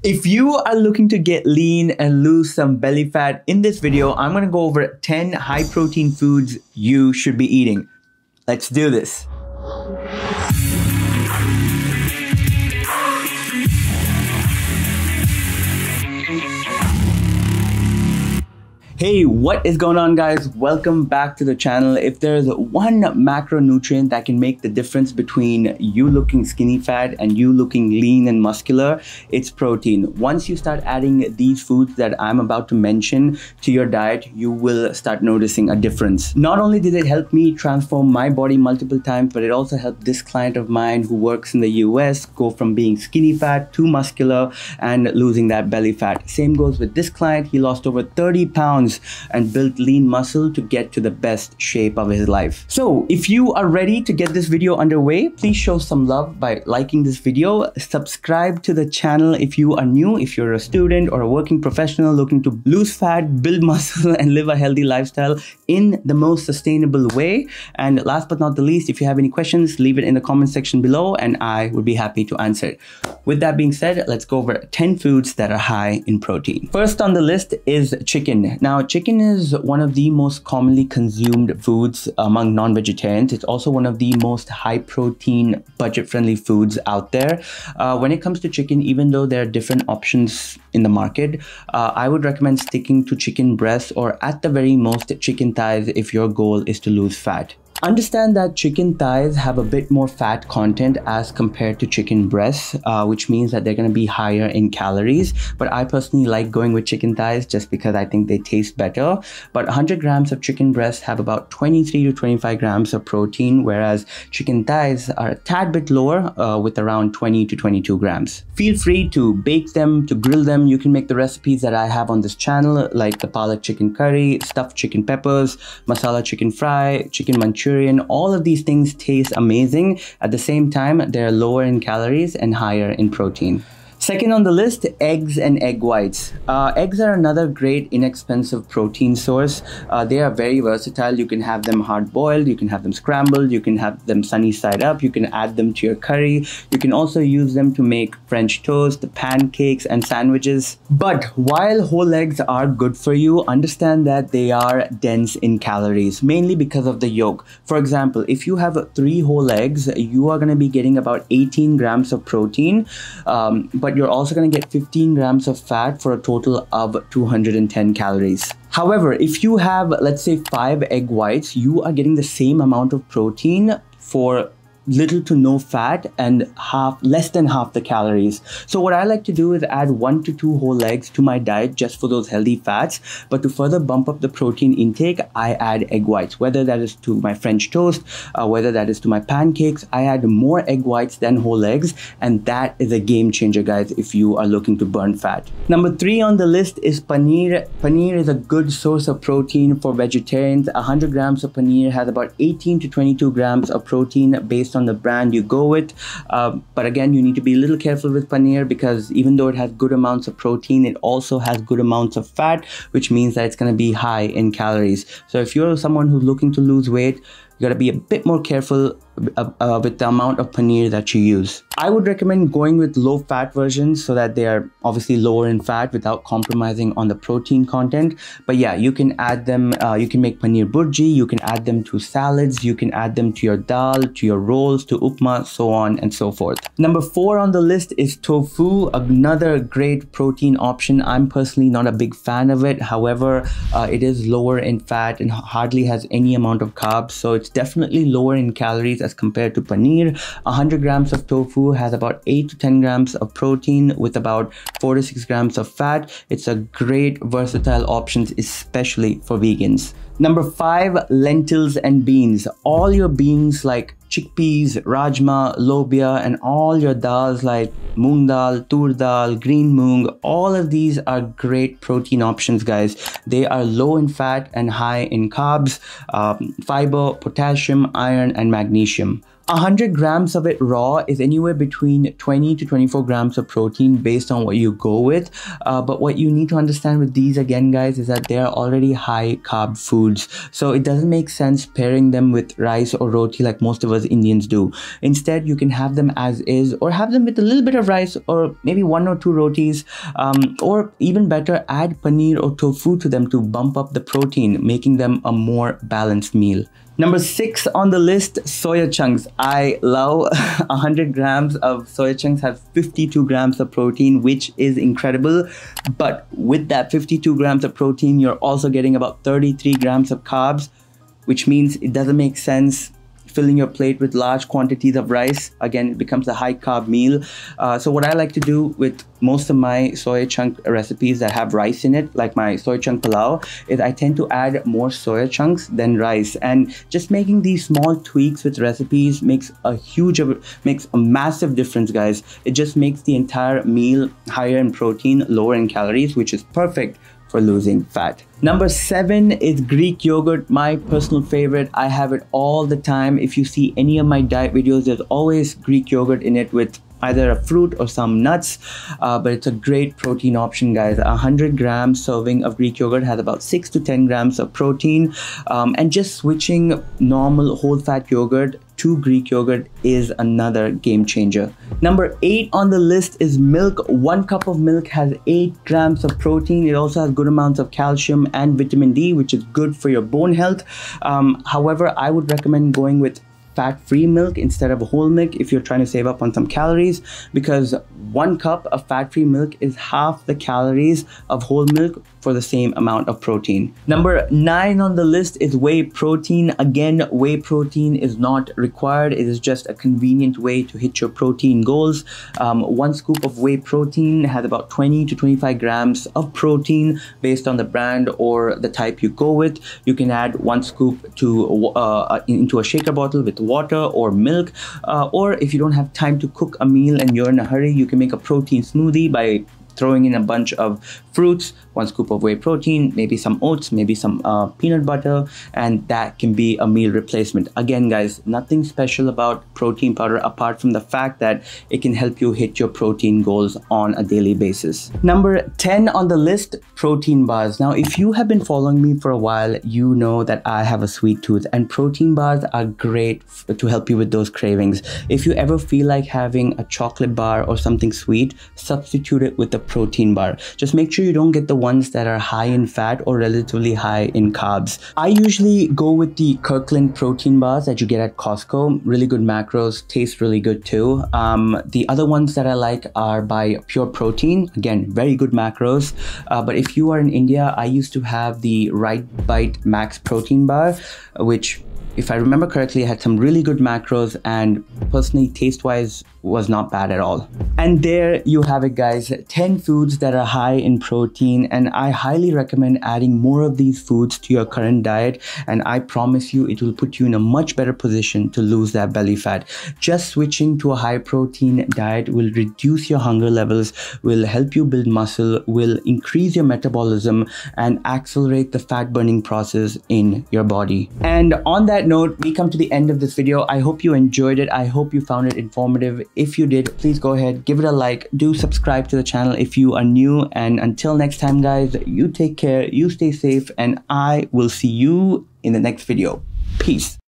If you are looking to get lean and lose some belly fat, in this video, I'm gonna go over 10 high protein foods you should be eating. Let's do this. Hey, what is going on, guys? Welcome back to the channel. If there's one macronutrient that can make the difference between you looking skinny fat and you looking lean and muscular, it's protein. Once you start adding these foods that I'm about to mention to your diet, you will start noticing a difference. Not only did it help me transform my body multiple times, but it also helped this client of mine who works in the US go from being skinny fat to muscular and losing that belly fat. Same goes with this client. He lost over 30 pounds and built lean muscle to get to the best shape of his life. So if you are ready to get this video underway, please show some love by liking this video. Subscribe to the channel if you are new, if you're a student or a working professional looking to lose fat, build muscle, and live a healthy lifestyle in the most sustainable way. And last but not the least, if you have any questions, leave it in the comment section below and I would be happy to answer it. With that being said, let's go over 10 foods that are high in protein. First on the list is chicken. Now, chicken is one of the most commonly consumed foods among non-vegetarians. It's also one of the most high protein, budget-friendly foods out there. When it comes to chicken, even though there are different options in the market, I would recommend sticking to chicken breast or at the very most chicken thighs if your goal is to lose fat. Understand that chicken thighs have a bit more fat content as compared to chicken breasts, which means that they're going to be higher in calories. But I personally like going with chicken thighs just because I think they taste better. But 100 grams of chicken breasts have about 23 to 25 grams of protein, whereas chicken thighs are a tad bit lower with around 20 to 22 grams. Feel free to bake them, to grill them. You can make the recipes that I have on this channel, like the palak chicken curry, stuffed chicken peppers, masala chicken fry, chicken manchurian. All of these things taste amazing. At the same time, they're lower in calories and higher in protein. Second on the list, eggs and egg whites. Eggs are another great inexpensive protein source. They are very versatile. You can have them hard boiled, you can have them scrambled, you can have them sunny side up, you can add them to your curry. You can also use them to make French toast, pancakes, and sandwiches. But while whole eggs are good for you, understand that they are dense in calories, mainly because of the yolk. For example, if you have 3 whole eggs, you are going to be getting about 18 grams of protein, but you're also going to get 15 grams of fat for a total of 210 calories. However, if you have, let's say, 5 egg whites, you are getting the same amount of protein for little to no fat and less than half the calories. So what I like to do is add 1 to 2 whole eggs to my diet just for those healthy fats. But to further bump up the protein intake, I add egg whites, whether that is to my French toast, whether that is to my pancakes. I add more egg whites than whole eggs, and that is a game changer, guys, if you are looking to burn fat. Number 3 on the list is paneer. Paneer is a good source of protein for vegetarians. 100 grams of paneer has about 18 to 22 grams of protein based on the brand you go with. But again, you need to be a little careful with paneer because even though it has good amounts of protein, it also has good amounts of fat, which means that it's going to be high in calories. So if you're someone who's looking to lose weight, you got to be a bit more careful with the amount of paneer that you use. I would recommend going with low fat versions so that they are obviously lower in fat without compromising on the protein content. But yeah, you can add them, you can make paneer burji, you can add them to salads, you can add them to your dal, to your rolls, to upma, so on and so forth. Number 4 on the list is tofu, another great protein option. I'm personally not a big fan of it. However, it is lower in fat and hardly has any amount of carbs. So it's definitely lower in calories as compared to paneer. 100 grams of tofu has about 8 to 10 grams of protein with about 4 to 6 grams of fat. It's a great versatile option, especially for vegans. Number 5, lentils and beans. All your beans like chickpeas, rajma, lobia, and all your dals like moong dal, tur dal, green moong, all of these are great protein options, guys. They are low in fat and high in carbs, fiber, potassium, iron, and magnesium. 100 grams of it raw is anywhere between 20 to 24 grams of protein based on what you go with. But what you need to understand with these again, guys, is that they are already high carb foods. So it doesn't make sense pairing them with rice or roti like most of us Indians do. Instead, you can have them as is, or have them with a little bit of rice or maybe 1 or 2 rotis, or even better, add paneer or tofu to them to bump up the protein, making them a more balanced meal. Number 6 on the list, soya chunks. I love 100 grams of soya chunks have 52 grams of protein, which is incredible. But with that 52 grams of protein, you're also getting about 33 grams of carbs, which means it doesn't make sense filling your plate with large quantities of rice. Again, it becomes a high carb meal. So what I like to do with most of my soya chunk recipes that have rice in it, like my soya chunk palau, is I tend to add more soya chunks than rice. And just making these small tweaks with recipes makes a massive difference, guys. It just makes the entire meal higher in protein, lower in calories, which is perfect for losing fat. Number 7 is Greek yogurt, my personal favorite. I have it all the time. If you see any of my diet videos, there's always Greek yogurt in it with either a fruit or some nuts, but it's a great protein option, guys. 100 grams serving of Greek yogurt has about 6 to 10 grams of protein, and just switching normal whole fat yogurt to Greek yogurt is another game changer. Number 8 on the list is milk. 1 cup of milk has 8 grams of protein. It also has good amounts of calcium and vitamin D, which is good for your bone health. However, I would recommend going with fat-free milk instead of whole milk if you're trying to save up on some calories, because 1 cup of fat-free milk is half the calories of whole milk for the same amount of protein. Number 9 on the list is whey protein. Again, whey protein is not required. It is just a convenient way to hit your protein goals. 1 scoop of whey protein has about 20 to 25 grams of protein based on the brand or the type you go with. You can add 1 scoop to into a shaker bottle with water or milk, or if you don't have time to cook a meal and you're in a hurry, you can make a protein smoothie by throwing in a bunch of fruits, 1 scoop of whey protein, maybe some oats, maybe some peanut butter, and that can be a meal replacement. Again, guys, nothing special about protein powder apart from the fact that it can help you hit your protein goals on a daily basis. Number 10 on the list, protein bars. Now, if you have been following me for a while, you know that I have a sweet tooth, and protein bars are great to help you with those cravings. If you ever feel like having a chocolate bar or something sweet, substitute it with the protein bar. Just make sure you don't get the ones that are high in fat or relatively high in carbs. I usually go with the Kirkland protein bars that you get at Costco. Really good macros, taste really good too. The other ones that I like are by Pure Protein. Again, very good macros. But if you are in India, I used to have the Right Bite Max protein bar, which, if I remember correctly, had some really good macros, and personally, taste-wise, was not bad at all. And there you have it, guys. 10 foods that are high in protein, and I highly recommend adding more of these foods to your current diet, and I promise you it will put you in a much better position to lose that belly fat. Just switching to a high protein diet will reduce your hunger levels, will help you build muscle, will increase your metabolism, and accelerate the fat burning process in your body. And on that note, we come to the end of this video. I hope you enjoyed it. I hope you found it informative. If you did, please go ahead, give it a like, do subscribe to the channel if you are new, and until next time, guys, you take care, you stay safe, and I will see you in the next video. Peace.